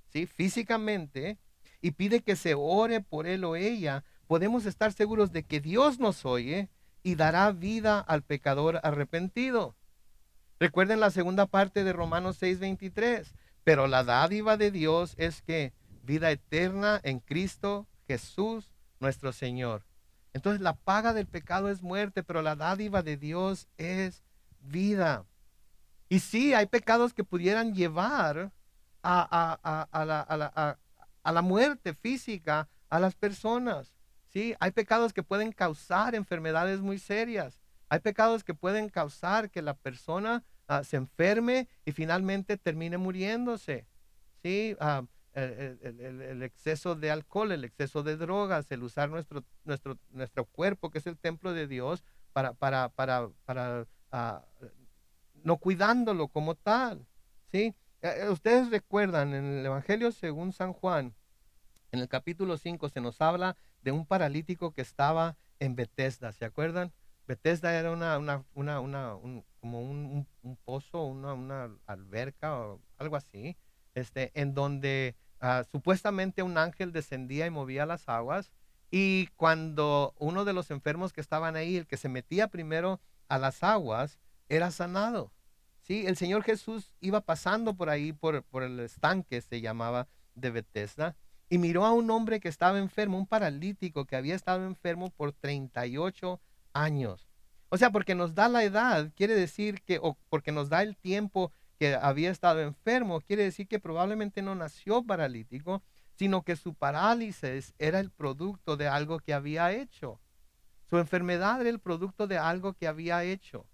¿sí? Físicamente, y pide que se ore por él o ella, podemos estar seguros de que Dios nos oye y dará vida al pecador arrepentido. Recuerden la segunda parte de Romanos 6:23. Pero la dádiva de Dios es que vida eterna en Cristo Jesús nuestro Señor. Entonces la paga del pecado es muerte, pero la dádiva de Dios es vida. Y sí, hay pecados que pudieran llevar a la muerte física a las personas. Sí, hay pecados que pueden causar enfermedades muy serias. Hay pecados que pueden causar que la persona se enferme y finalmente termine muriéndose. Sí, el exceso de alcohol, el exceso de drogas, el usar nuestro cuerpo, que es el templo de Dios, para no cuidándolo como tal. ¿Sí? Ustedes recuerdan en el Evangelio según San Juan, en el capítulo 5 se nos habla de un paralítico que estaba en Bethesda, ¿se acuerdan? Bethesda era como un pozo, una alberca o algo así, en donde supuestamente un ángel descendía y movía las aguas, y cuando uno de los enfermos que estaban ahí, el que se metía primero a las aguas, era sanado. Sí, el Señor Jesús iba pasando por ahí, por el estanque, se llamaba, de Bethesda, y miró a un hombre que estaba enfermo, un paralítico que había estado enfermo por 38 años. O sea, porque nos da la edad, quiere decir que, o porque nos da el tiempo que había estado enfermo, quiere decir que probablemente no nació paralítico, sino que su parálisis era el producto de algo que había hecho. Su enfermedad era el producto de algo que había hecho.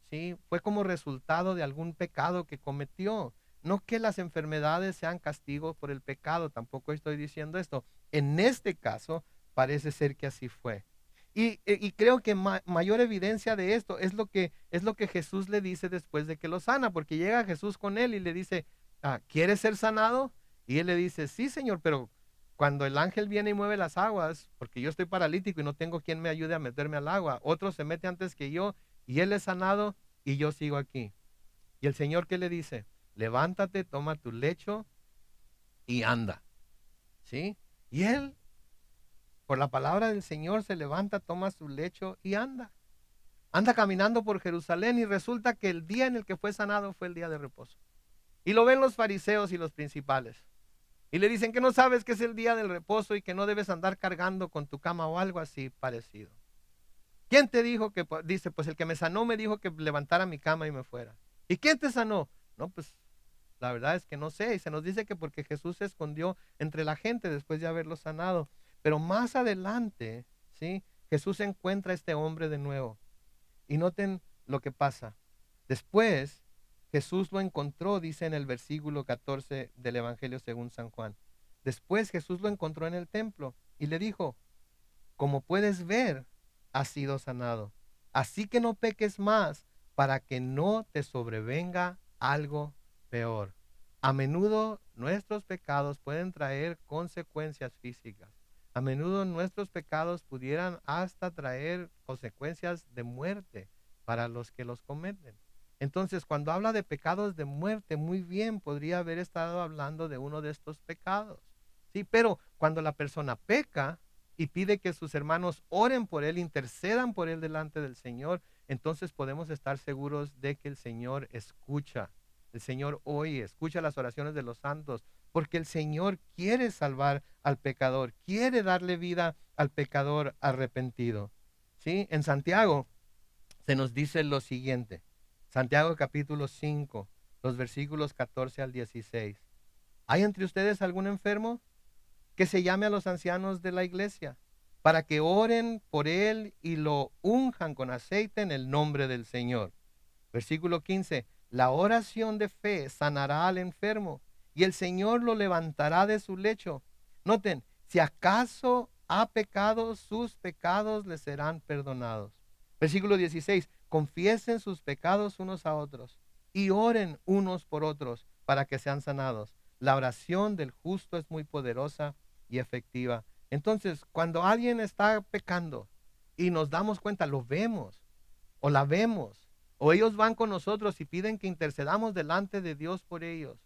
¿Sí? Fue como resultado de algún pecado que cometió. No que las enfermedades sean castigos por el pecado, tampoco estoy diciendo esto. En este caso, parece ser que así fue. Y creo que mayor evidencia de esto es lo que Jesús le dice después de que lo sana, porque llega Jesús con él y le dice, ¿quieres ser sanado? Y él le dice, sí, Señor, pero cuando el ángel viene y mueve las aguas, porque yo estoy paralítico y no tengo quien me ayude a meterme al agua, otro se mete antes que yo y él es sanado y yo sigo aquí. ¿Y el Señor qué le dice? Levántate, toma tu lecho y anda. ¿Sí? Y él, por la palabra del Señor, se levanta, toma su lecho y anda. Anda caminando por Jerusalén y resulta que el día en el que fue sanado fue el día de reposo. Y lo ven los fariseos y los principales. Y le dicen que no sabes que es el día del reposo y que no debes andar cargando con tu cama o algo así parecido. ¿Quién te dijo que, dice, pues el que me sanó me dijo que levantara mi cama y me fuera? ¿Y quién te sanó? No, pues la verdad es que no sé. Y se nos dice que porque Jesús se escondió entre la gente después de haberlo sanado. Pero más adelante, ¿sí? Jesús encuentra a este hombre de nuevo. Y noten lo que pasa. Después, Jesús lo encontró, dice en el versículo 14 del Evangelio según San Juan. Después Jesús lo encontró en el templo y le dijo, como puedes ver, has sido sanado. Así que no peques más para que no te sobrevenga algo peor. A menudo nuestros pecados pueden traer consecuencias físicas. A menudo nuestros pecados pudieran hasta traer consecuencias de muerte para los que los cometen. Entonces, cuando habla de pecados de muerte, muy bien podría haber estado hablando de uno de estos pecados. Sí, pero cuando la persona peca y pide que sus hermanos oren por él, intercedan por él delante del Señor, entonces podemos estar seguros de que el Señor escucha. El Señor oye, escucha las oraciones de los santos, porque el Señor quiere salvar al pecador, quiere darle vida al pecador arrepentido. ¿Sí? En Santiago se nos dice lo siguiente. Santiago capítulo 5, los versículos 14 al 16. ¿Hay entre ustedes algún enfermo? Que se llame a los ancianos de la iglesia, para que oren por él y lo unjan con aceite en el nombre del Señor. Versículo 15. La oración de fe sanará al enfermo y el Señor lo levantará de su lecho. Noten, si acaso ha pecado, sus pecados le serán perdonados. Versículo 16. Confiesen sus pecados unos a otros y oren unos por otros para que sean sanados. La oración del justo es muy poderosa y efectiva. Entonces, cuando alguien está pecando y nos damos cuenta, lo vemos o la vemos, o ellos van con nosotros y piden que intercedamos delante de Dios por ellos,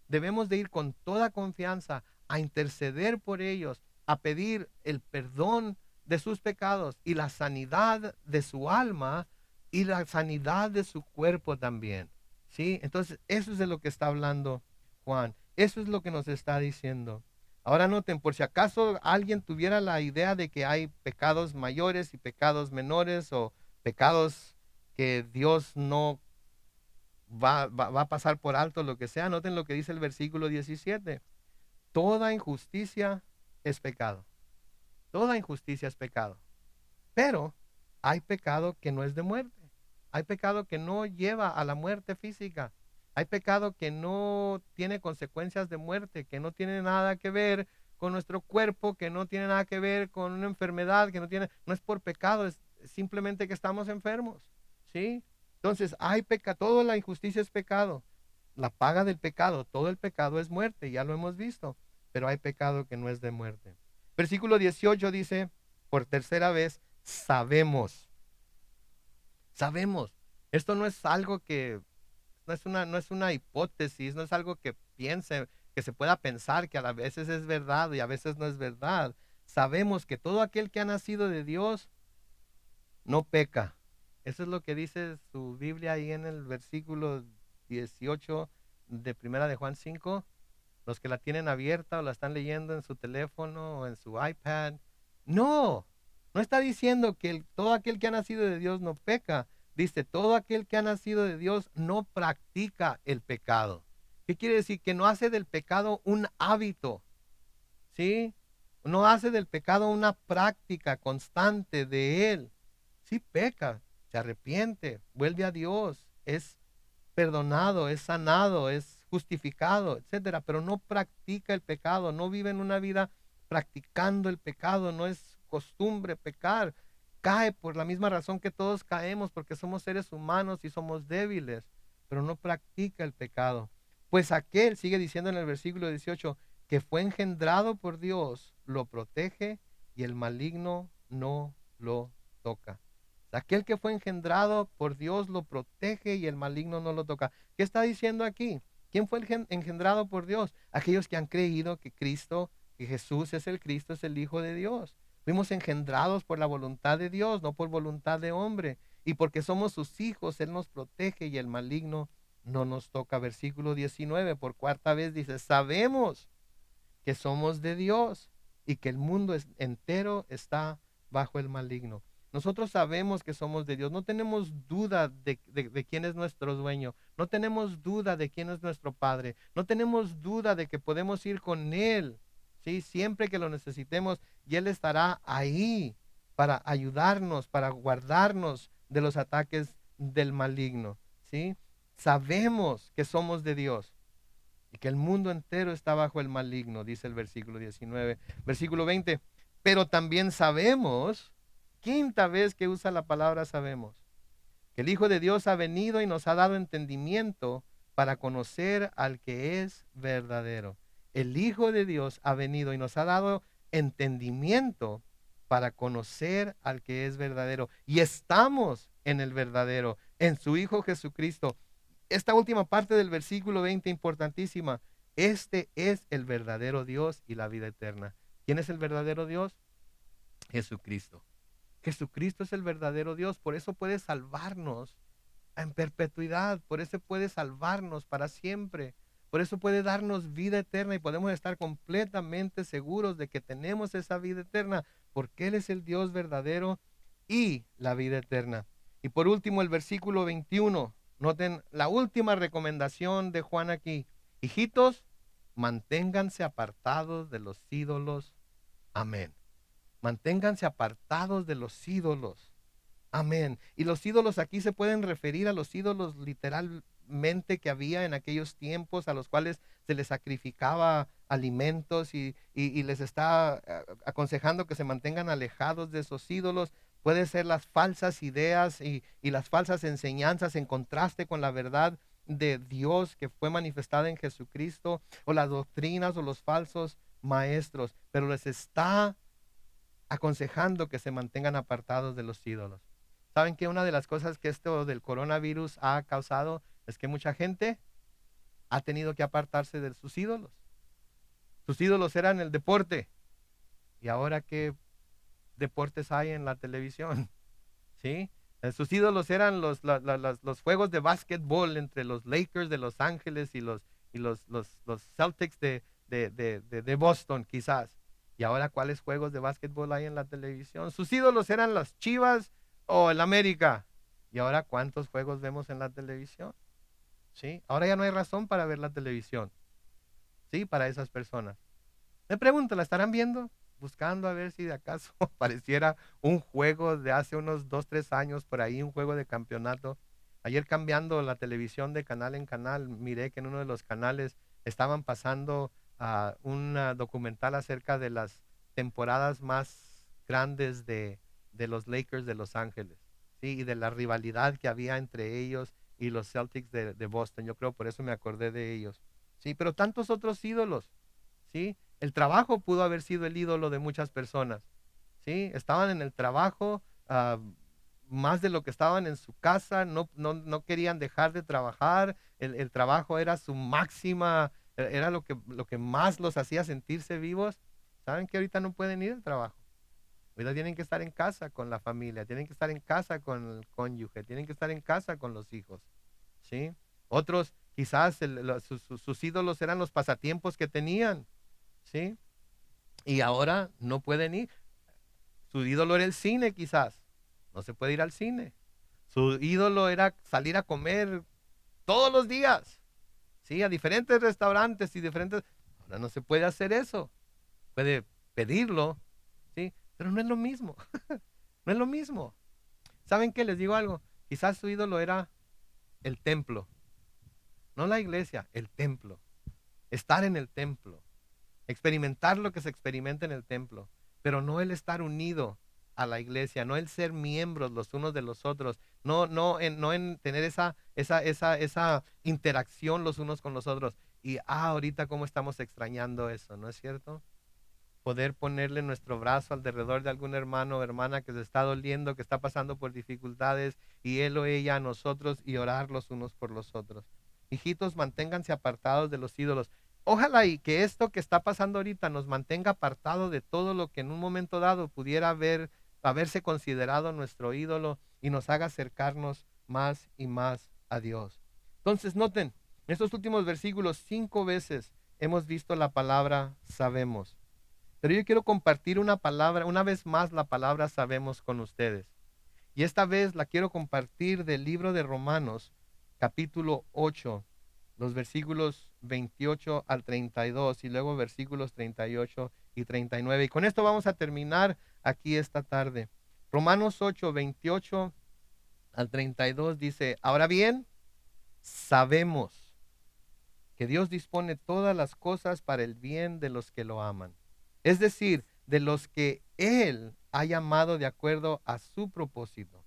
debemos de ir con toda confianza a interceder por ellos, a pedir el perdón de sus pecados y la sanidad de su alma y la sanidad de su cuerpo también. ¿Sí? Entonces, eso es de lo que está hablando Juan. Eso es lo que nos está diciendo. Ahora noten, por si acaso alguien tuviera la idea de que hay pecados mayores y pecados menores o pecados que Dios no va a pasar por alto, lo que sea, noten lo que dice el versículo 17. Toda injusticia es pecado. Toda injusticia es pecado. Pero hay pecado que no es de muerte. Hay pecado que no lleva a la muerte física. Hay pecado que no tiene consecuencias de muerte, que no tiene nada que ver con nuestro cuerpo, que no tiene nada que ver con una enfermedad, que no es por pecado, es simplemente que estamos enfermos. ¿Sí? Entonces, hay pecado, toda la injusticia es pecado. La paga del pecado, todo el pecado es muerte, ya lo hemos visto, pero hay pecado que no es de muerte. Versículo 18 dice, por tercera vez, sabemos. Sabemos. Esto no es algo que, no es una hipótesis, no es algo que piense, que se pueda pensar que a veces es verdad y a veces no es verdad. Sabemos que todo aquel que ha nacido de Dios no peca. Eso es lo que dice su Biblia ahí en el versículo 18 de Primera de Juan 5. Los que la tienen abierta o la están leyendo en su teléfono o en su iPad. No, no está diciendo que todo aquel que ha nacido de Dios no peca. Dice, todo aquel que ha nacido de Dios no practica el pecado. ¿Qué quiere decir? Que no hace del pecado un hábito, ¿sí? No hace del pecado una práctica constante de él. Sí peca, se arrepiente, vuelve a Dios, es perdonado, es sanado, es justificado, etcétera, pero no practica el pecado, no vive en una vida practicando el pecado, no es costumbre pecar, cae por la misma razón que todos caemos, porque somos seres humanos y somos débiles, pero no practica el pecado. Pues aquel, sigue diciendo en el versículo 18, que fue engendrado por Dios lo protege y el maligno no lo toca. Aquel que fue engendrado por Dios lo protege y el maligno no lo toca. ¿Qué está diciendo aquí? ¿Quién fue engendrado por Dios? Aquellos que han creído que Cristo, que Jesús es el Cristo, es el Hijo de Dios. Fuimos engendrados por la voluntad de Dios, no por voluntad de hombre. Y porque somos sus hijos, Él nos protege y el maligno no nos toca. Versículo 19, por cuarta vez dice, sabemos que somos de Dios y que el mundo entero está bajo el maligno. Nosotros sabemos que somos de Dios, no tenemos duda de quién es nuestro dueño, no tenemos duda de quién es nuestro Padre, no tenemos duda de que podemos ir con Él, ¿sí? Siempre que lo necesitemos y Él estará ahí para ayudarnos, para guardarnos de los ataques del maligno, ¿sí? Sabemos que somos de Dios y que el mundo entero está bajo el maligno, dice el versículo 19. Versículo 20, pero también sabemos, quinta vez que usa la palabra sabemos, que el Hijo de Dios ha venido y nos ha dado entendimiento para conocer al que es verdadero. El Hijo de Dios ha venido y nos ha dado entendimiento para conocer al que es verdadero. Y estamos en el verdadero, en su Hijo Jesucristo. Esta última parte del versículo 20, importantísima. Este es el verdadero Dios y la vida eterna. ¿Quién es el verdadero Dios? Jesucristo. Jesucristo es el verdadero Dios, por eso puede salvarnos en perpetuidad, por eso puede salvarnos para siempre, por eso puede darnos vida eterna y podemos estar completamente seguros de que tenemos esa vida eterna, porque Él es el Dios verdadero y la vida eterna. Y por último, el versículo 21, noten la última recomendación de Juan aquí. Hijitos, manténganse apartados de los ídolos. Amén. Manténganse apartados de los ídolos. Amén. Y los ídolos aquí se pueden referir a los ídolos literalmente que había en aquellos tiempos, a los cuales se les sacrificaba alimentos y les está aconsejando que se mantengan alejados de esos ídolos. Puede ser las falsas ideas y las falsas enseñanzas en contraste con la verdad de Dios que fue manifestada en Jesucristo, o las doctrinas o los falsos maestros, pero les está aconsejando que se mantengan apartados de los ídolos. ¿Saben que una de las cosas que esto del coronavirus ha causado es que mucha gente ha tenido que apartarse de sus ídolos? Sus ídolos eran el deporte. ¿Y ahora qué deportes hay en la televisión? ¿Sí? Sus ídolos eran los juegos de básquetbol entre los Lakers de Los Ángeles y los Celtics de Boston, quizás. ¿Y ahora cuáles juegos de básquetbol hay en la televisión? Sus ídolos eran las Chivas o el América. ¿Y ahora cuántos juegos vemos en la televisión? ¿Sí? Ahora ya no hay razón para ver la televisión. ¿Sí? Para esas personas. Me pregunto, ¿la estarán viendo? Buscando a ver si de acaso pareciera un juego de hace unos 2, 3 años por ahí, un juego de campeonato. Ayer cambiando la televisión de canal en canal, miré que en uno de los canales estaban pasando un documental acerca de las temporadas más grandes de los Lakers de Los Ángeles, ¿sí? Y de la rivalidad que había entre ellos y los Celtics de Boston. Yo creo por eso me acordé de ellos. Sí, pero tantos otros ídolos, ¿sí? El trabajo pudo haber sido el ídolo de muchas personas, ¿sí? Estaban en el trabajo más de lo que estaban en su casa, no querían dejar de trabajar, el trabajo era su máxima, era lo que más los hacía sentirse vivos. ¿Saben que ahorita no pueden ir al trabajo? Ahorita tienen que estar en casa con la familia, tienen que estar en casa con el cónyuge, tienen que estar en casa con los hijos, ¿sí? Otros quizás sus ídolos eran los pasatiempos que tenían, ¿sí? Y ahora no pueden ir. Su ídolo era el cine, quizás. No se puede ir al cine. Su ídolo era salir a comer todos los días, ¿sí? A diferentes restaurantes y diferentes. Ahora no se puede hacer eso. Puede pedirlo, ¿sí? Pero no es lo mismo. No es lo mismo. ¿Saben qué? Les digo algo. Quizás su ídolo era el templo. No la iglesia, el templo. Estar en el templo. Experimentar lo que se experimenta en el templo, pero no el estar unido a la iglesia, no el ser miembros los unos de los otros, no en tener esa interacción los unos con los otros. Y ahorita cómo estamos extrañando eso, ¿no es cierto? Poder ponerle nuestro brazo alrededor de algún hermano o hermana que se está doliendo, que está pasando por dificultades, y él o ella a nosotros y orar los unos por los otros. Hijitos, manténganse apartados de los ídolos. Ojalá y que esto que está pasando ahorita nos mantenga apartado de todo lo que en un momento dado pudiera haberse considerado nuestro ídolo y nos haga acercarnos más y más a Dios. Entonces, noten, en estos últimos versículos 5 veces hemos visto la palabra sabemos. Pero yo quiero compartir una palabra, una vez más la palabra sabemos con ustedes. Y esta vez la quiero compartir del libro de Romanos, capítulo 8, los versículos 28 al 32 y luego versículos 38 y 39. Y con esto vamos a terminar aquí esta tarde. Romanos 8, 28 al 32 dice, ahora bien, sabemos que Dios dispone todas las cosas para el bien de los que lo aman. Es decir, de los que Él ha llamado de acuerdo a su propósito.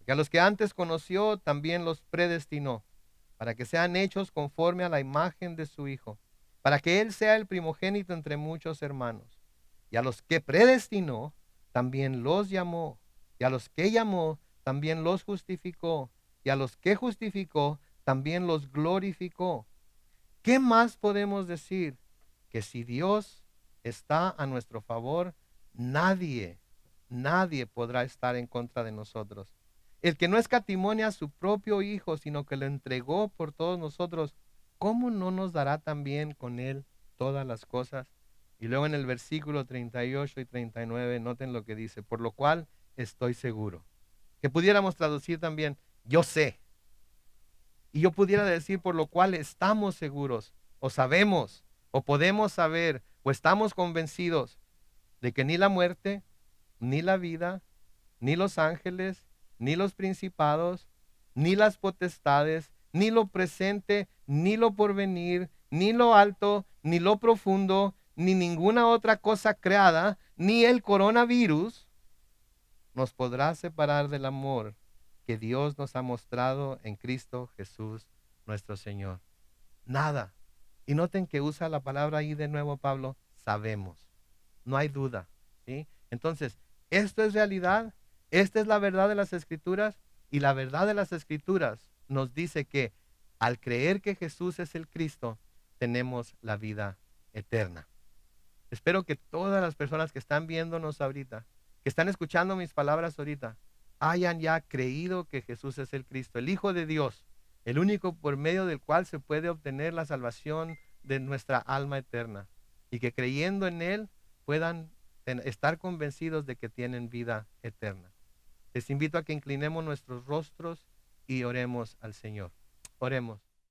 Que a los que antes conoció, también los predestinó, para que sean hechos conforme a la imagen de su Hijo, para que Él sea el primogénito entre muchos hermanos. Y a los que predestinó, también los llamó. Y a los que llamó, también los justificó. Y a los que justificó, también los glorificó. ¿Qué más podemos decir? Que si Dios está a nuestro favor, nadie podrá estar en contra de nosotros. El que no escatimonia a su propio Hijo, sino que lo entregó por todos nosotros, ¿cómo no nos dará también con Él todas las cosas? Y luego en el versículo 38 y 39, noten lo que dice, por lo cual estoy seguro. Que pudiéramos traducir también, yo sé. Y yo pudiera decir por lo cual estamos seguros, o sabemos, o podemos saber, o estamos convencidos de que ni la muerte, ni la vida, ni los ángeles, ni los principados, ni las potestades, ni lo presente, ni lo porvenir, ni lo alto, ni lo profundo, ni ninguna otra cosa creada, ni el coronavirus, nos podrá separar del amor que Dios nos ha mostrado en Cristo Jesús nuestro Señor. Nada. Y noten que usa la palabra ahí de nuevo Pablo, sabemos. No hay duda, ¿sí? Entonces, esto es realidad, esta es la verdad de las Escrituras, y la verdad de las Escrituras nos dice que al creer que Jesús es el Cristo, tenemos la vida eterna. Espero que todas las personas que están viéndonos ahorita, que están escuchando mis palabras ahorita, hayan ya creído que Jesús es el Cristo, el Hijo de Dios, el único por medio del cual se puede obtener la salvación de nuestra alma eterna. Y que creyendo en Él puedan estar convencidos de que tienen vida eterna. Les invito a que inclinemos nuestros rostros y oremos al Señor. Oremos.